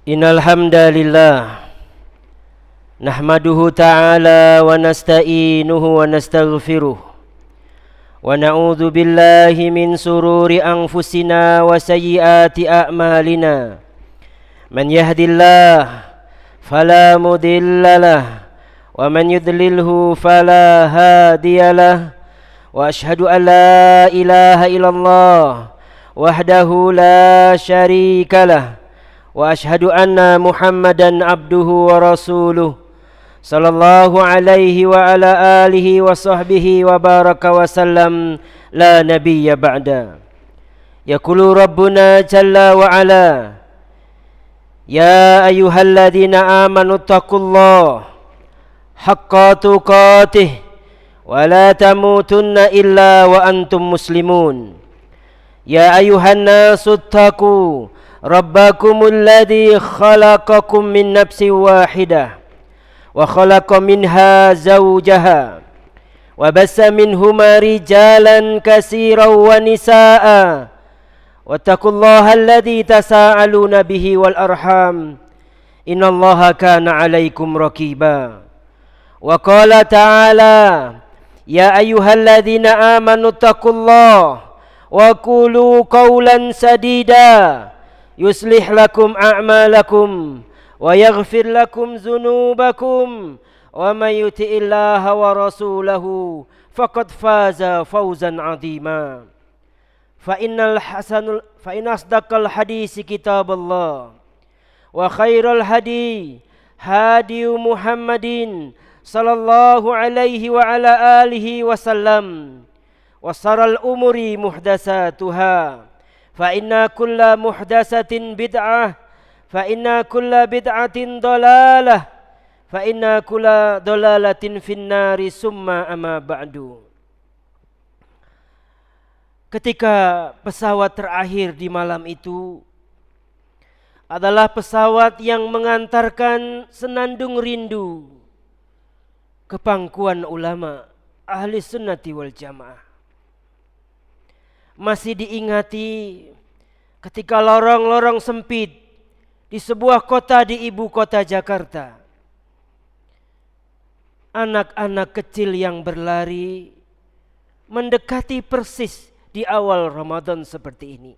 Innal hamdalillah nahmaduhu ta'ala wa nasta'inuhu wa nastaghfiruh wa na'udzu billahi min sururi anfusina wa sayyiati a'malina. Man yahdillah fala mudhillalah wa man yudlilhu fala hadiyalah. Wa ashhadu an la ilaha illallah wahdahu la syarikalah wa ashhadu anna Muhammadan abduhu wa rasuluh sallallahu alaihi wa ala alihi wa sahbihi wa baraka wa sallam la nabiyya ba'da. Yaqulu rabbuna jalla wa ala ya ayyuhalladzina amanu taqullaha haqqa tuqatih wa la tamutunna illa wa antum muslimun. Ya ayyuhan nasu taqu rabbakumul ladzi khalaqakum min nafsin wahidah wa khalaqa minha zawjaha wa bassa minhuma rijalan katsiran wa nisaa'a wattaqullaha alladzi tasaaluna bihi wal arham innallaha kana 'alaikum raqiba. Wa qala ta'ala ya ayyuhalladzina amanu taqullaha wa qulu qawlan sadida yuslih lakum a'malakum wa yaghfir lakum dhunubakum wa may yuti'illaha wa rasulahu faqad faza fawzan 'azima. Fa in asdaqal hadisi kitaballah wa khairal hadi hadi Muhammadin sallallahu alaihi wa ala alihi wasallam wa saral umuri muhdatsatuha fa inna kulla muhdatsatin bid'ah fa inna kulla bid'atin dalalah fa inna kulla dalalatin finnari summa amma ba'du. Ketika pesawat terakhir di malam itu adalah pesawat yang mengantarkan senandung rindu ke pangkuan ulama ahli sunnati wal jamaah. Masih diingati ketika lorong-lorong sempit di sebuah kota di ibu kota Jakarta. Anak-anak kecil yang berlari mendekati persis di awal Ramadan seperti ini.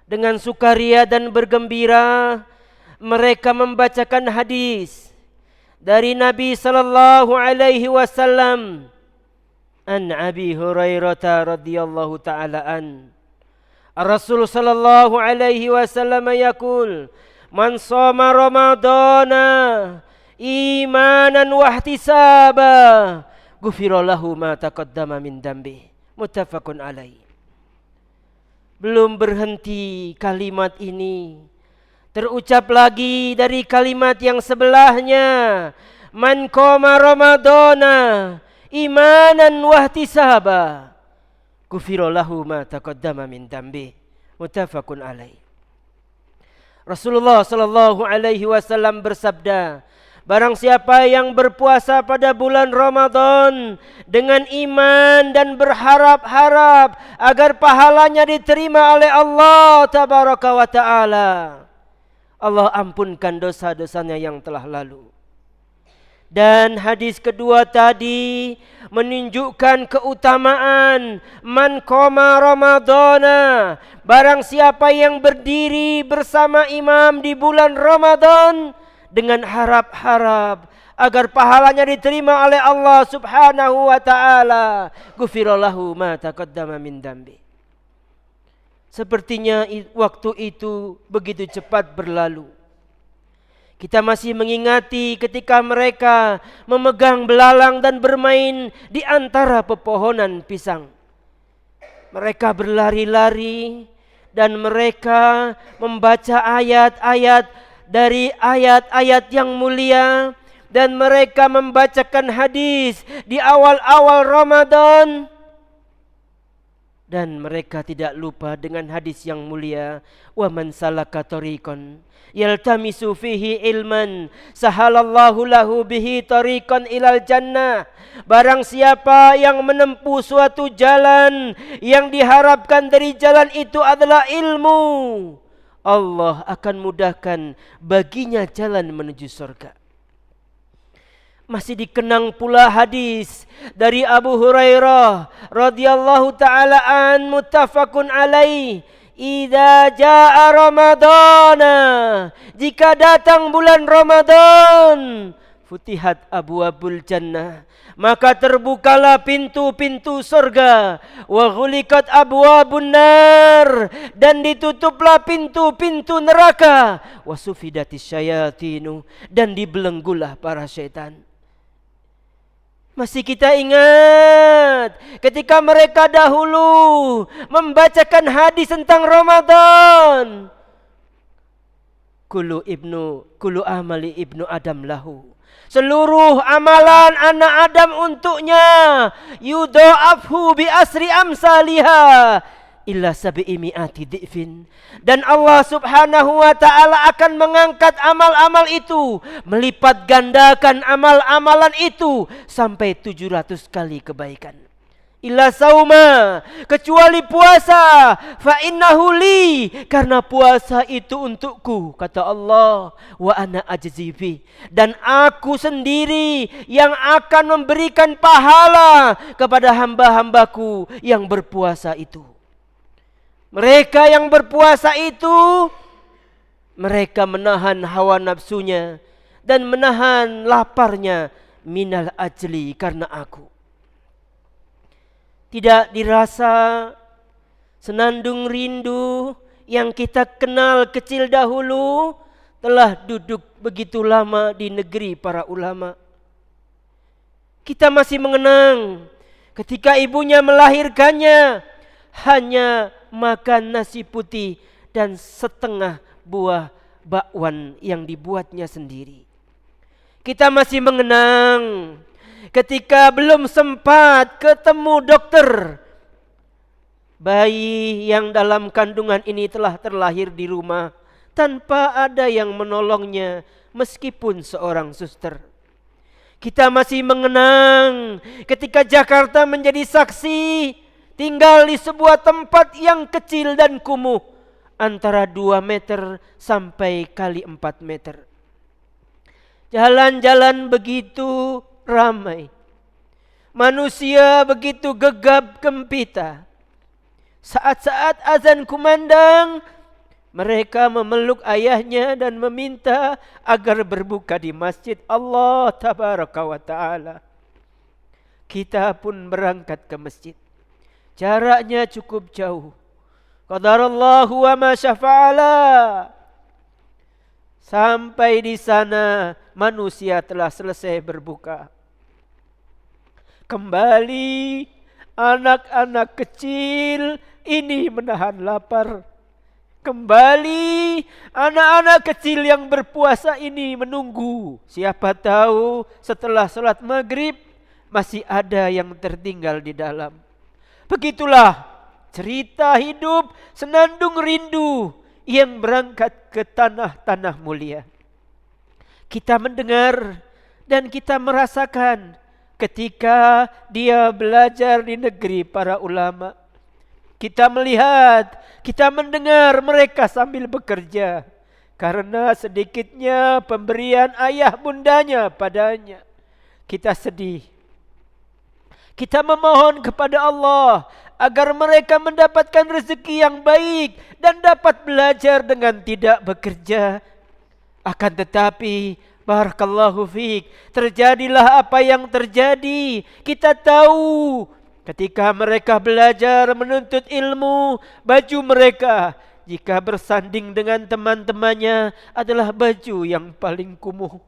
Dengan sukaria dan bergembira mereka membacakan hadis dari Nabi sallallahu alaihi wasallam. An Abi Hurairah radhiyallahu ta'ala an Rasul sallallahu alaihi wasallam yaqul man shoma ramadana imanan wa ihtisaba ghufira lahu ma taqaddama min dambi. Muttafaqun alaih. Belum berhenti kalimat ini, terucap lagi dari kalimat yang sebelahnya, man qoma ramadana imanan wahtisaba ghufira lahu ma taqaddama min dambi. Muttafaqun alaih. Rasulullah sallallahu alaihi wasallam bersabda, barang siapa yang berpuasa pada bulan Ramadan dengan iman dan berharap-harap agar pahalanya diterima oleh Allah tabaraka wa taala, Allah ampunkan dosa-dosanya yang telah lalu. Dan hadis kedua tadi menunjukkan keutamaan man qoma ramadana, barang siapa yang berdiri bersama imam di bulan Ramadan dengan harap-harap agar pahalanya diterima oleh Allah subhanahu wa ta'ala, ghufira lahu ma taqaddama min dambi. Sepertinya waktu itu begitu cepat berlalu. Kita masih mengingati ketika mereka memegang belalang dan bermain di antara pepohonan pisang. Mereka berlari-lari dan mereka membaca ayat-ayat dari ayat-ayat yang mulia, dan mereka membacakan hadis di awal-awal Ramadan. Dan mereka tidak lupa dengan hadis yang mulia, wa man salaka tariqan yaltamisu fihi ilman sahalallahu lahu bihi tariqan ilal jannah. Barang siapa yang menempuh suatu jalan yang diharapkan dari jalan itu adalah ilmu, Allah akan mudahkan baginya jalan menuju surga. Masih dikenang pula hadis dari Abu Hurairah radhiyallahu taala an muttafaqun alaih. Idza jaa Ramadana, jika datang bulan Ramadan, futihat abwabul jannah, maka terbukalah pintu-pintu surga. Wa ghuliqat abwabun nar, dan ditutuplah pintu-pintu neraka. Wa sufidatis syayatinu, dan dibelenggulah para syaitan. Masih kita ingat ketika mereka dahulu membacakan hadis tentang Ramadan. Kulu amali ibnu Adam lahu. Seluruh amalan anak Adam untuknya. Yudha'afhu bi asri amsaliha illa sabi'imi'ati di'fin. Dan Allah subhanahu wa ta'ala akan mengangkat amal-amal itu, melipat gandakan amal-amalan itu sampai 700 kali kebaikan. Illa sauma, kecuali puasa, fa innahu li, karena puasa itu untukku, kata Allah, wa ana ajzi fi, dan aku sendiri yang akan memberikan pahala kepada hamba-hambaku yang berpuasa itu. Mereka yang berpuasa itu, mereka menahan hawa nafsunya dan menahan laparnya minal ajli, karena aku. Tidak dirasa senandung rindu yang kita kenal kecil dahulu telah duduk begitu lama di negeri para ulama. Kita masih mengenang ketika ibunya melahirkannya hanya makan nasi putih dan setengah buah bakwan yang dibuatnya sendiri. Kita masih mengenang ketika belum sempat ketemu dokter, bayi yang dalam kandungan ini telah terlahir di rumah tanpa ada yang menolongnya meskipun seorang suster. Kita masih mengenang ketika Jakarta menjadi saksi tinggal di sebuah tempat yang kecil dan kumuh, antara 2 meter sampai kali 4 meter. Jalan-jalan begitu ramai, manusia begitu gegap gempita. Saat-saat azan kumandang, mereka memeluk ayahnya dan meminta agar berbuka di masjid Allah tabaraka wa ta'ala. Kita pun berangkat ke masjid. Jaraknya cukup jauh. Qadarallahu wa ma syafa'ala. Sampai di sana manusia telah selesai berbuka. Kembali anak-anak kecil ini menahan lapar. Kembali anak-anak kecil yang berpuasa ini menunggu. Siapa tahu setelah salat maghrib masih ada yang tertinggal di dalam. Begitulah cerita hidup senandung rindu yang berangkat ke tanah-tanah mulia. Kita mendengar dan kita merasakan ketika dia belajar di negeri para ulama. Kita melihat, kita mendengar mereka sambil bekerja karena sedikitnya pemberian ayah bundanya padanya. Kita sedih. Kita memohon kepada Allah agar mereka mendapatkan rezeki yang baik dan dapat belajar dengan tidak bekerja. Akan tetapi, barakallahu fiik, terjadilah apa yang terjadi. Kita tahu ketika mereka belajar menuntut ilmu, baju mereka jika bersanding dengan teman-temannya adalah baju yang paling kumuh.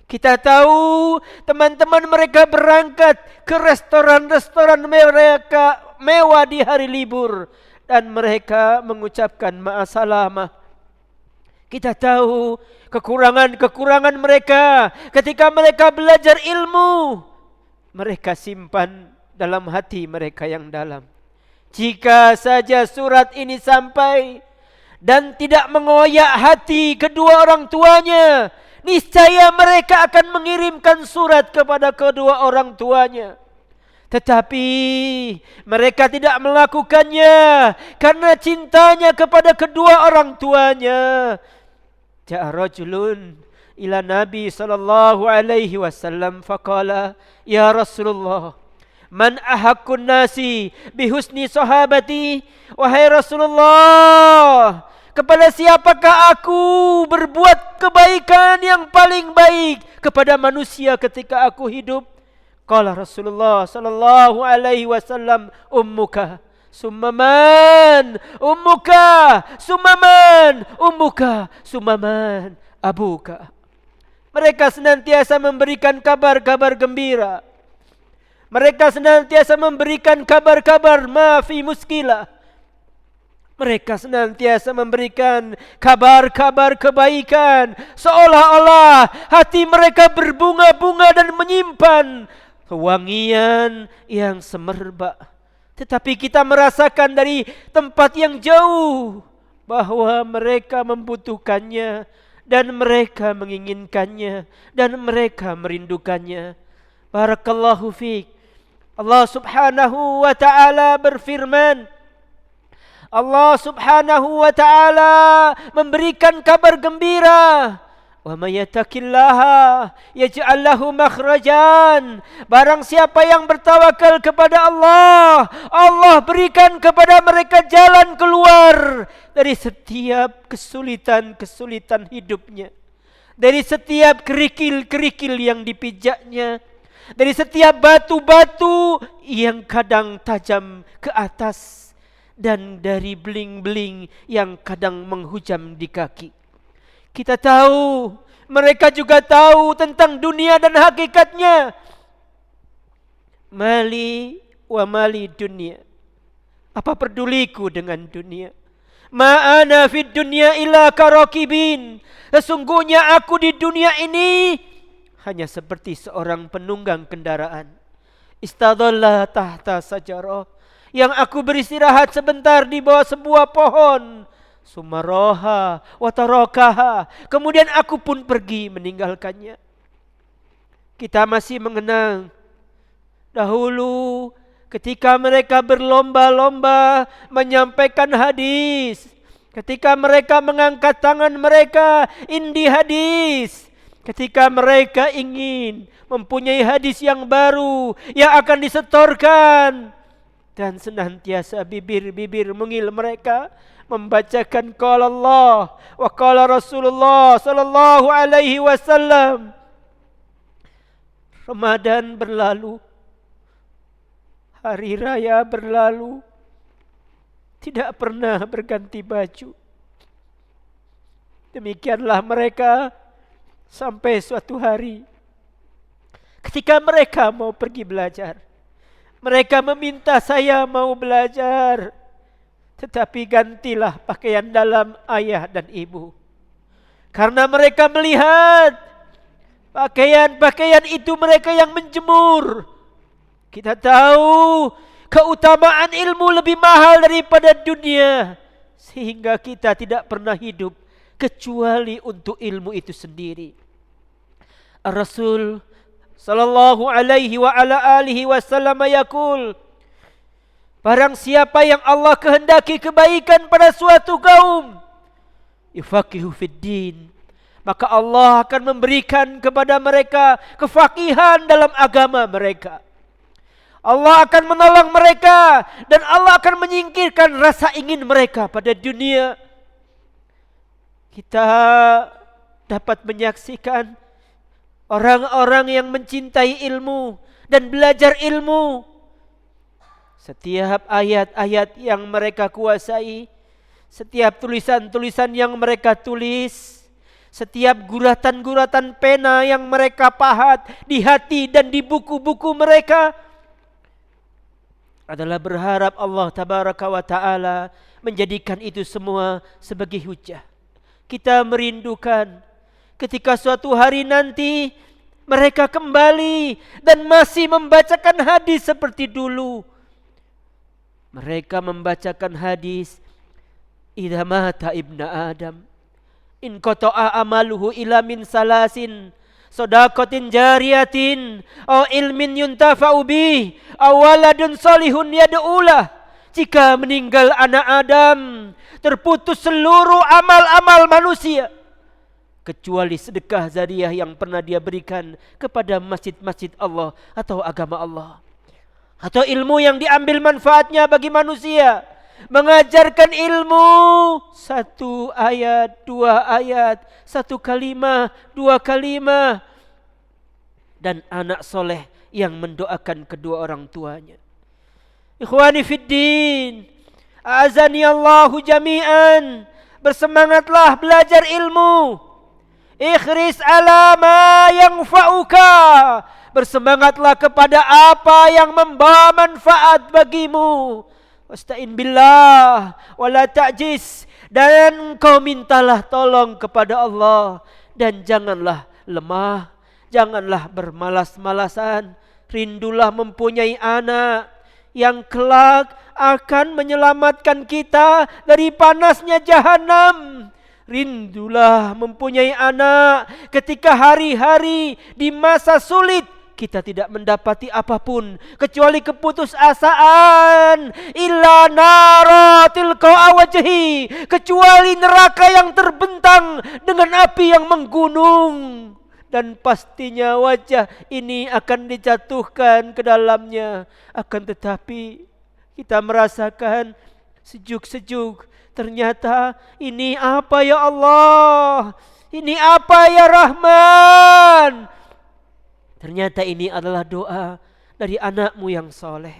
Kita tahu teman-teman mereka berangkat ke restoran-restoran mereka mewah di hari libur dan mereka mengucapkan ma'asalamah. Kita tahu kekurangan-kekurangan mereka ketika mereka belajar ilmu, mereka simpan dalam hati mereka yang dalam. Jika saja surat ini sampai dan tidak mengoyak hati kedua orang tuanya, niscaya mereka akan mengirimkan surat kepada kedua orang tuanya. Tetapi mereka tidak melakukannya karena cintanya kepada kedua orang tuanya. Ja'a rajulun ila Nabi sallallahu alaihi wasallam faqala, ya Rasulullah, man ahaqqun nasi bihusni sahabati? Wahai Rasulullah, kepada siapakah aku berbuat kebaikan yang paling baik kepada manusia ketika aku hidup? Qala Rasulullah sallallahu alaihi wasallam, ummuka summaman, ummuka summaman, ummuka summaman, abuka. Mereka senantiasa memberikan kabar-kabar gembira. Mereka senantiasa memberikan kabar-kabar ma fi muskilah. Mereka senantiasa memberikan kabar-kabar kebaikan, seolah-olah hati mereka berbunga-bunga dan menyimpan wangian yang semerbak. Tetapi kita merasakan dari tempat yang jauh bahwa mereka membutuhkannya dan mereka menginginkannya dan mereka merindukannya. Barakallahu fiik. Allah Subhanahu wa taala berfirman, Allah Subhanahu wa taala memberikan kabar gembira, wa may yattaqillaha yaj'al lahu makhrajan. Barang siapa yang bertawakal kepada Allah, Allah berikan kepada mereka jalan keluar dari setiap kesulitan-kesulitan hidupnya, dari setiap kerikil-kerikil yang dipijaknya, dari setiap batu-batu yang kadang tajam ke atas, dan dari beling-beling yang kadang menghujam di kaki. Kita tahu, mereka juga tahu tentang dunia dan hakikatnya. Mali wa mali dunia. Apa peduliku dengan dunia? Ma'ana fid dunya illa karakibin. Sesungguhnya aku di dunia ini hanya seperti seorang penunggang kendaraan. Istadalla tahta sajarah, yang aku beristirahat sebentar di bawah sebuah pohon. Sumaroha watarakaha, kemudian aku pun pergi meninggalkannya. Kita masih mengenang dahulu ketika mereka berlomba-lomba menyampaikan hadis, ketika mereka mengangkat tangan mereka indi hadis, ketika mereka ingin mempunyai hadis yang baru yang akan disetorkan, dan senantiasa bibir-bibir mungil mereka membacakan qala Allah wa qala Rasulullah sallallahu alaihi wasallam. Ramadan berlalu, hari raya berlalu, tidak pernah berganti baju. Demikianlah mereka sampai suatu hari ketika mereka mau pergi belajar. Mereka meminta, saya mau belajar, tetapi gantilah pakaian dalam ayah dan ibu. Karena mereka melihat pakaian-pakaian itu mereka yang menjemur. Kita tahu keutamaan ilmu lebih mahal daripada dunia, sehingga kita tidak pernah hidup kecuali untuk ilmu itu sendiri. Rasul sallallahu alaihi wa ala alihi wasallam yaqul, barang siapa yang Allah kehendaki kebaikan pada suatu kaum, yufaqihu fid din, maka Allah akan memberikan kepada mereka kefakihan dalam agama mereka. Allah akan menolong mereka dan Allah akan menyingkirkan rasa ingin mereka pada dunia. Kita dapat menyaksikan orang-orang yang mencintai ilmu dan belajar ilmu. Setiap ayat-ayat yang mereka kuasai, setiap tulisan-tulisan yang mereka tulis, setiap guratan-guratan pena yang mereka pahat di hati dan di buku-buku mereka, adalah berharap Allah tabaraka wa ta'ala menjadikan itu semua sebagai hujah. Kita merindukan ketika suatu hari nanti mereka kembali dan masih membacakan hadis seperti dulu. Mereka membacakan hadis, idza mata ibna Adam in qata'a amaluhu ila min salasin Shadaqatin jariyatin aw ilmin yuntafa'u bih aw waladun salihun yad'ulah. Jika meninggal anak Adam, terputus seluruh amal-amal manusia kecuali sedekah jariah yang pernah dia berikan kepada masjid-masjid Allah atau agama Allah, atau ilmu yang diambil manfaatnya bagi manusia, mengajarkan ilmu, satu ayat, dua ayat, satu kalimah, dua kalimah, dan anak soleh yang mendoakan kedua orang tuanya. Ikhwani fiddin, a'azani Allahu jami'an, bersemangatlah belajar ilmu. Ikhris ala ma yanfa'uka, bersemangatlah kepada apa yang membawa manfaat bagimu. Wasta'in billah wala ta'jiz, dan engkau mintalah tolong kepada Allah, dan janganlah lemah, janganlah bermalas-malasan. Rindulah mempunyai anak yang kelak akan menyelamatkan kita dari panasnya jahanam. Rindulah mempunyai anak ketika hari-hari di masa sulit kita tidak mendapati apapun kecuali keputusasaan. Illa nara tilqa wajhi, kecuali neraka yang terbentang dengan api yang menggunung, dan pastinya wajah ini akan dijatuhkan ke dalamnya. Akan tetapi kita merasakan sejuk-sejuk. Ternyata ini apa ya Allah? Ini apa ya Rahman? Ternyata ini adalah doa dari anakmu yang soleh.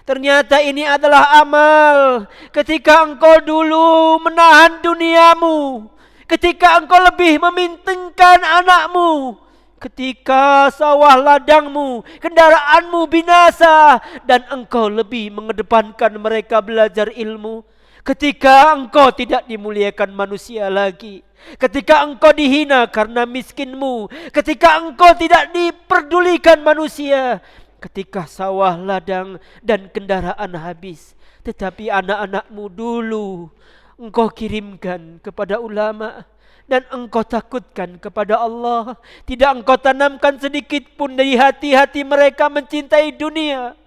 Ternyata ini adalah amal ketika engkau dulu menahan duniamu, ketika engkau lebih mementingkan anakmu, ketika sawah ladangmu, kendaraanmu binasa, dan engkau lebih mengedepankan mereka belajar ilmu. Ketika engkau tidak dimuliakan manusia lagi, ketika engkau dihina karena miskinmu, ketika engkau tidak diperdulikan manusia, ketika sawah ladang dan kendaraan habis, tetapi anak-anakmu dulu engkau kirimkan kepada ulama, dan engkau takutkan kepada Allah. Tidak engkau tanamkan sedikit pun dari hati-hati mereka mencintai dunia.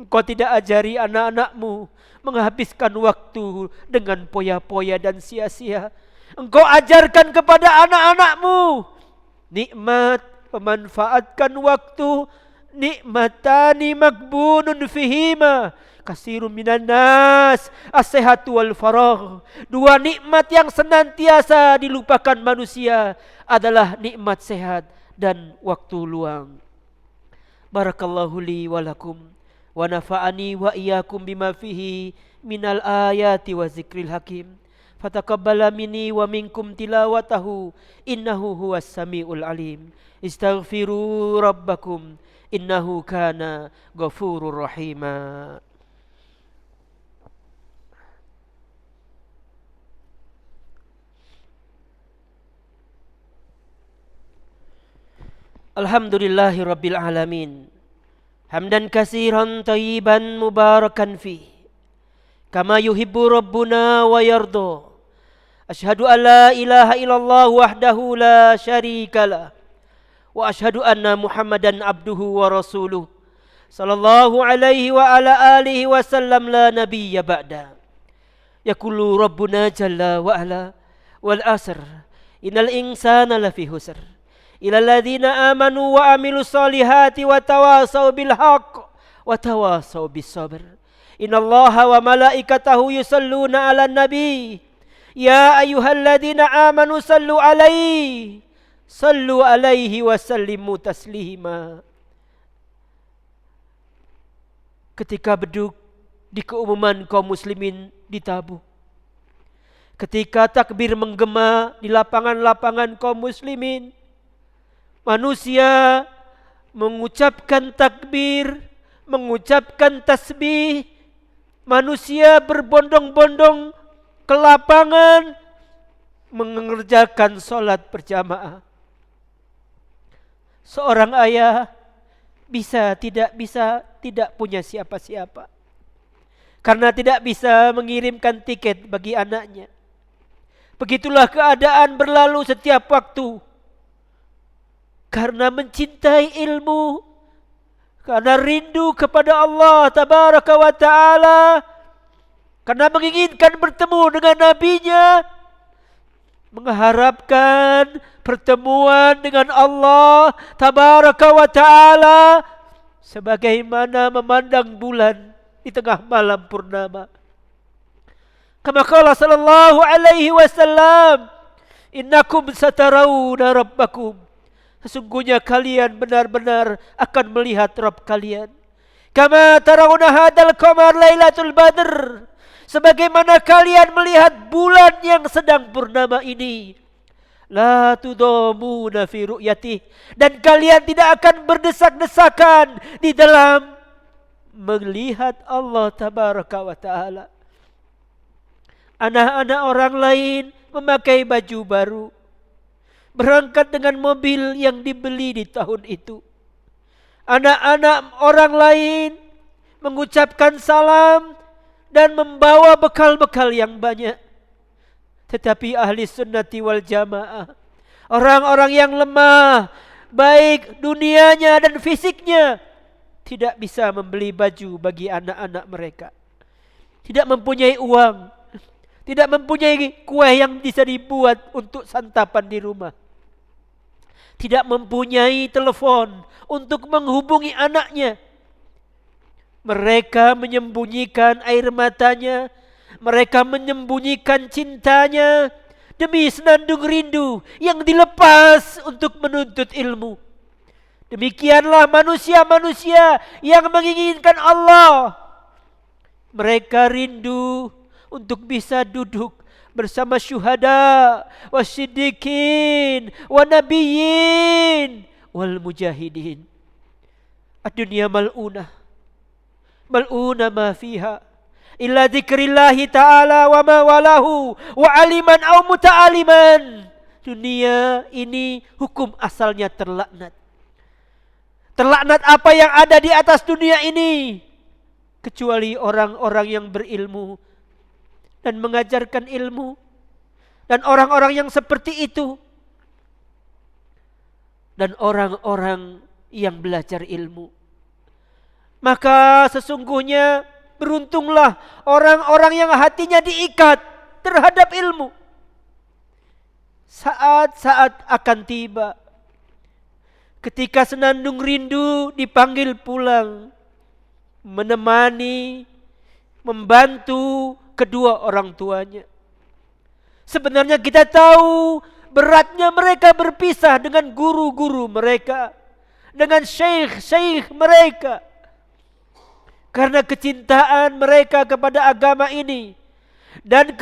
Engkau tidak ajari anak-anakmu menghabiskan waktu dengan poya-poya dan sia-sia. Engkau ajarkan kepada anak-anakmu nikmat memanfaatkan waktu, nikmatani makbunun fihima kasirun minan nas as-sihhatu wal faragh. Dua nikmat yang senantiasa dilupakan manusia adalah nikmat sehat dan waktu luang. Barakallahu li wa lakum wa nafa'ani wa iyyakum bima fihi minal ayati wa zikril hakim. Fataqabbala minni wa minkum tilawatahu innahu huwas samiul alim. Istaghfiru rabbakum innahu kana ghafurur rahima. Alhamdulillahi rabbil alamin. Hamdan katsiran thayyiban mubarakan fi kama yuhibbu rabbuna wa yarda. Asyhadu an la ilaha illallah wahdahu la syarikalah wa asyhadu anna Muhammadan abduhu wa rasuluh sallallahu alaihi wa ala alihi wa sallam la nabiyya ba'da. Yaqulu rabbuna jalla wa ala wal asr innal insana lafi husr ila alladhina amanu wa amilus solihati wa tawasaw bil haqq wa tawasaw bis sabr. Innallaha wa malaikatahu yusalluna 'alan nabi ya ayyuhalladzina amanu sallu 'alaihi wa sallimu taslima. Ketika beduk di keumuman kaum muslimin di Tabuk, ketika takbir menggema di lapangan-lapangan kaum muslimin, manusia mengucapkan takbir, mengucapkan tasbih, manusia berbondong-bondong ke lapangan mengerjakan salat berjamaah. Seorang ayah tidak punya siapa-siapa, karena tidak bisa mengirimkan tiket bagi anaknya. Begitulah keadaan berlalu setiap waktu. karena mencintai ilmu, karena rindu kepada Allah Tabaraka wa Ta'ala, karena menginginkan bertemu dengan Nabi-Nya, mengharapkan pertemuan dengan Allah Tabaraka wa Ta'ala, sebagaimana memandang bulan di tengah malam purnama. Kama qala sallallahu alaihi wasallam, innakum satarawna rabbakum, sesungguhnya kalian benar-benar akan melihat Rabb kalian. Kama tarawna hadal qamar lailatul badr, sebagaimana kalian melihat bulan yang sedang purnama ini. La tudamuna fi ru'yatih, dan kalian tidak akan berdesak-desakan di dalam melihat Allah Tabaraka wa Ta'ala. Anak-anak orang lain memakai baju baru, berangkat dengan mobil yang dibeli di tahun itu. Anak-anak orang lain mengucapkan salam dan membawa bekal-bekal yang banyak. Tetapi ahli sunnati wal jamaah, orang-orang yang lemah, baik dunianya dan fisiknya, tidak bisa membeli baju bagi anak-anak mereka. Tidak mempunyai uang, tidak mempunyai kue yang bisa dibuat untuk santapan di rumah. Tidak mempunyai telepon untuk menghubungi anaknya. Mereka menyembunyikan air matanya, mereka menyembunyikan cintanya demi senandung rindu yang dilepas untuk menuntut ilmu. Demikianlah manusia-manusia yang menginginkan Allah. Mereka rindu untuk bisa duduk bersama syuhada, wasiddiqin, wanabiyyin, wal mujahidin. Ad-dunya mal'unah, mal'una ma fiha, illa dzikrillahi ta'ala wa ma walahu wa aliman au muta'aliman. Dunia ini hukum asalnya terlaknat. Terlaknat apa yang ada di atas dunia ini, kecuali orang-orang yang berilmu dan mengajarkan ilmu, dan orang-orang yang seperti itu, dan orang-orang yang belajar ilmu. Maka sesungguhnya beruntunglah orang-orang yang hatinya diikat terhadap ilmu. Saat-saat akan tiba ketika senandung rindu dipanggil pulang, menemani, membantu kedua orang tuanya. Sebenarnya kita tahu beratnya mereka berpisah dengan guru-guru mereka, dengan syekh-syekh mereka, karena kecintaan mereka kepada agama ini dan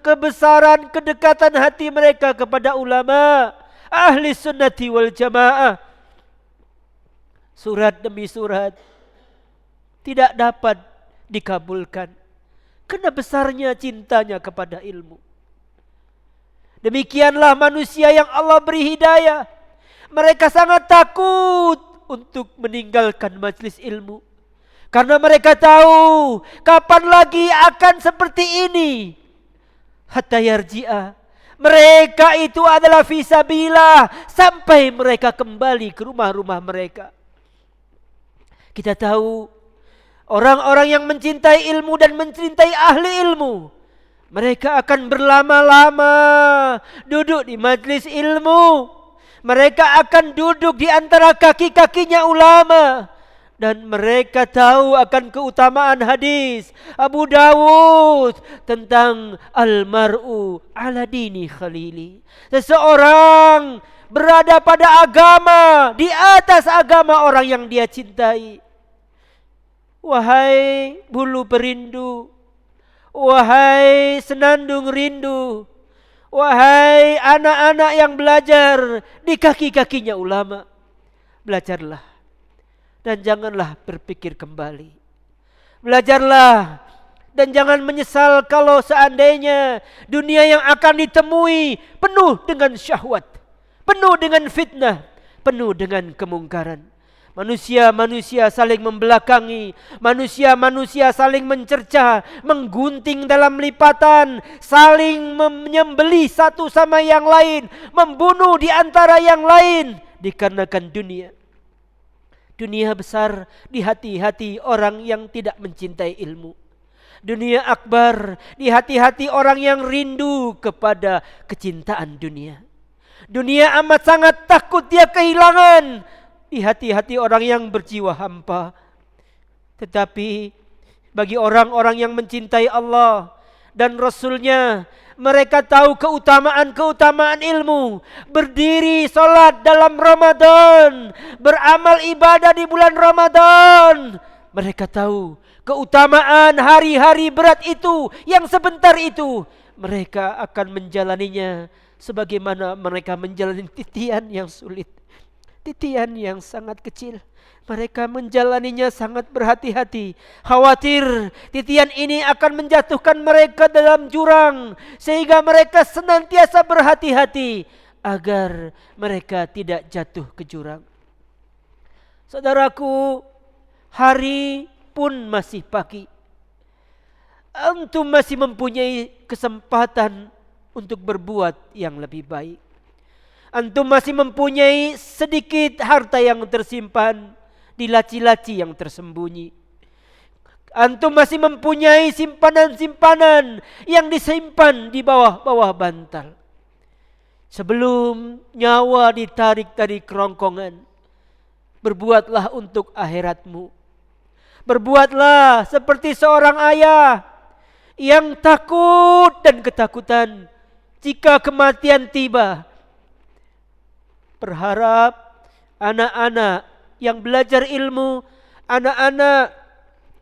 kebesaran kedekatan hati mereka kepada ulama ahli sunnati wal jamaah. Surat demi surat tidak dapat dikabulkan karena besarnya cintanya kepada ilmu. Demikianlah manusia yang Allah beri hidayah. Mereka sangat takut untuk meninggalkan majlis ilmu, karena mereka tahu kapan lagi akan seperti ini. Hatta yarji'a, mereka itu adalah fisabilillah, sampai mereka kembali ke rumah-rumah mereka. Kita tahu orang-orang yang mencintai ilmu dan mencintai ahli ilmu, mereka akan berlama-lama duduk di majlis ilmu. Mereka akan duduk di antara kaki-kakinya ulama. Dan mereka tahu akan keutamaan hadis Abu Dawud tentang al-mar'u ala dini khalili. Seseorang berada pada agama, di atas agama orang yang dia cintai. Wahai bulu perindu, wahai senandung rindu, wahai anak-anak yang belajar di kaki-kakinya ulama, belajarlah dan janganlah berpikir kembali. Belajarlah dan jangan menyesal kalau seandainya dunia yang akan ditemui penuh dengan syahwat, penuh dengan fitnah, penuh dengan kemungkaran. Manusia-manusia saling membelakangi, manusia-manusia saling mencerca, menggunting dalam lipatan, saling menyembelih satu sama yang lain, membunuh di antara yang lain dikarenakan dunia. Dunia besar di hati-hati orang yang tidak mencintai ilmu. Dunia akbar di hati-hati orang yang rindu kepada kecintaan dunia. Dunia amat sangat takut dia kehilangan di hati-hati orang yang berjiwa hampa. Tetapi bagi orang-orang yang mencintai Allah dan Rasul-Nya, mereka tahu keutamaan-keutamaan ilmu. Berdiri salat dalam Ramadan, beramal ibadah di bulan Ramadan. Mereka tahu keutamaan hari-hari berat itu, yang sebentar itu. Mereka akan menjalaninya sebagaimana mereka menjalani titian yang sulit, titian yang sangat kecil. Mereka menjalaninya sangat berhati-hati, khawatir titian ini akan menjatuhkan mereka dalam jurang, sehingga mereka senantiasa berhati-hati agar mereka tidak jatuh ke jurang. Saudaraku, hari pun masih pagi. Antum masih mempunyai kesempatan untuk berbuat yang lebih baik. Antum masih mempunyai sedikit harta yang tersimpan di laci-laci yang tersembunyi. Antum masih mempunyai simpanan-simpanan yang disimpan di bawah-bawah bantal. Sebelum nyawa ditarik dari kerongkongan, berbuatlah untuk akhiratmu. Berbuatlah seperti seorang ayah yang takut dan ketakutan jika kematian tiba. Berharap anak-anak yang belajar ilmu, anak-anak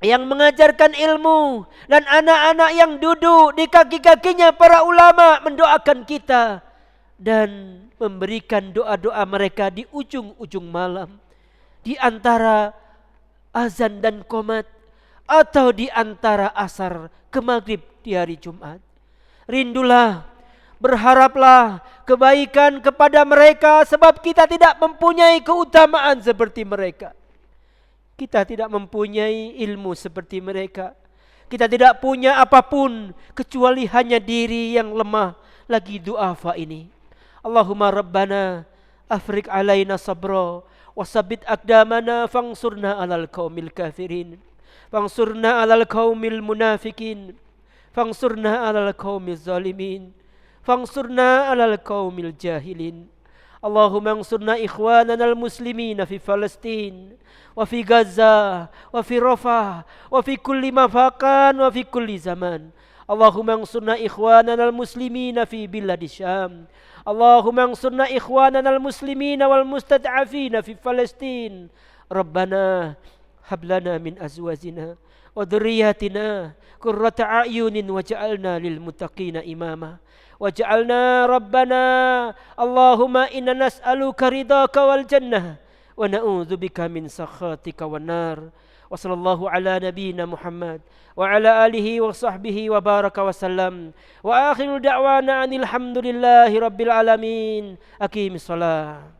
yang mengajarkan ilmu, dan anak-anak yang duduk di kaki-kakinya para ulama mendoakan kita dan memberikan doa-doa mereka di ujung-ujung malam, di antara azan dan qomat, atau di antara asar ke maghrib di hari Jumat. Rindulah, berharaplah kebaikan kepada mereka, sebab kita tidak mempunyai keutamaan seperti mereka. Kita tidak mempunyai ilmu seperti mereka. Kita tidak punya apapun kecuali hanya diri yang lemah lagi du'afa ini. Allahumma rabbana afriq alaina sabra wasabbit aqdamana fangsurna alal qaumil kafirin. Fangsurna alal qaumil munafikin. Fangsurna alal qaumiz zalimin. Fangsurna alal qaumil jahilin. Allahumma ansurna ikhwanana al-muslimina fi Palestin wa fi Gaza wa fi Rafah wa fi kulli mafakan wa fi kulli zaman. Allahumma ansurna ikhwanana al-muslimina fi biladi Syam. Allahumma ansurna ikhwanana al-muslimina wal mustad'afina fi Palestin. Rabbana hab lana min azwajina wa dhurriyyatina qurrata a'yunin waj'alna lil muttaqina imama. Waj'alna rabbana Allahumma inna nas'aluka ridhaka wal jannah wa na'udzubika min sakhatika wan nar. Wa sallallahu ala nabiyyina Muhammad wa ala alihi wa sahbihi wa baraka wa sallam. Wa akhiru da'wana anil hamdulillahi rabbil alamin. Aqimis shalah.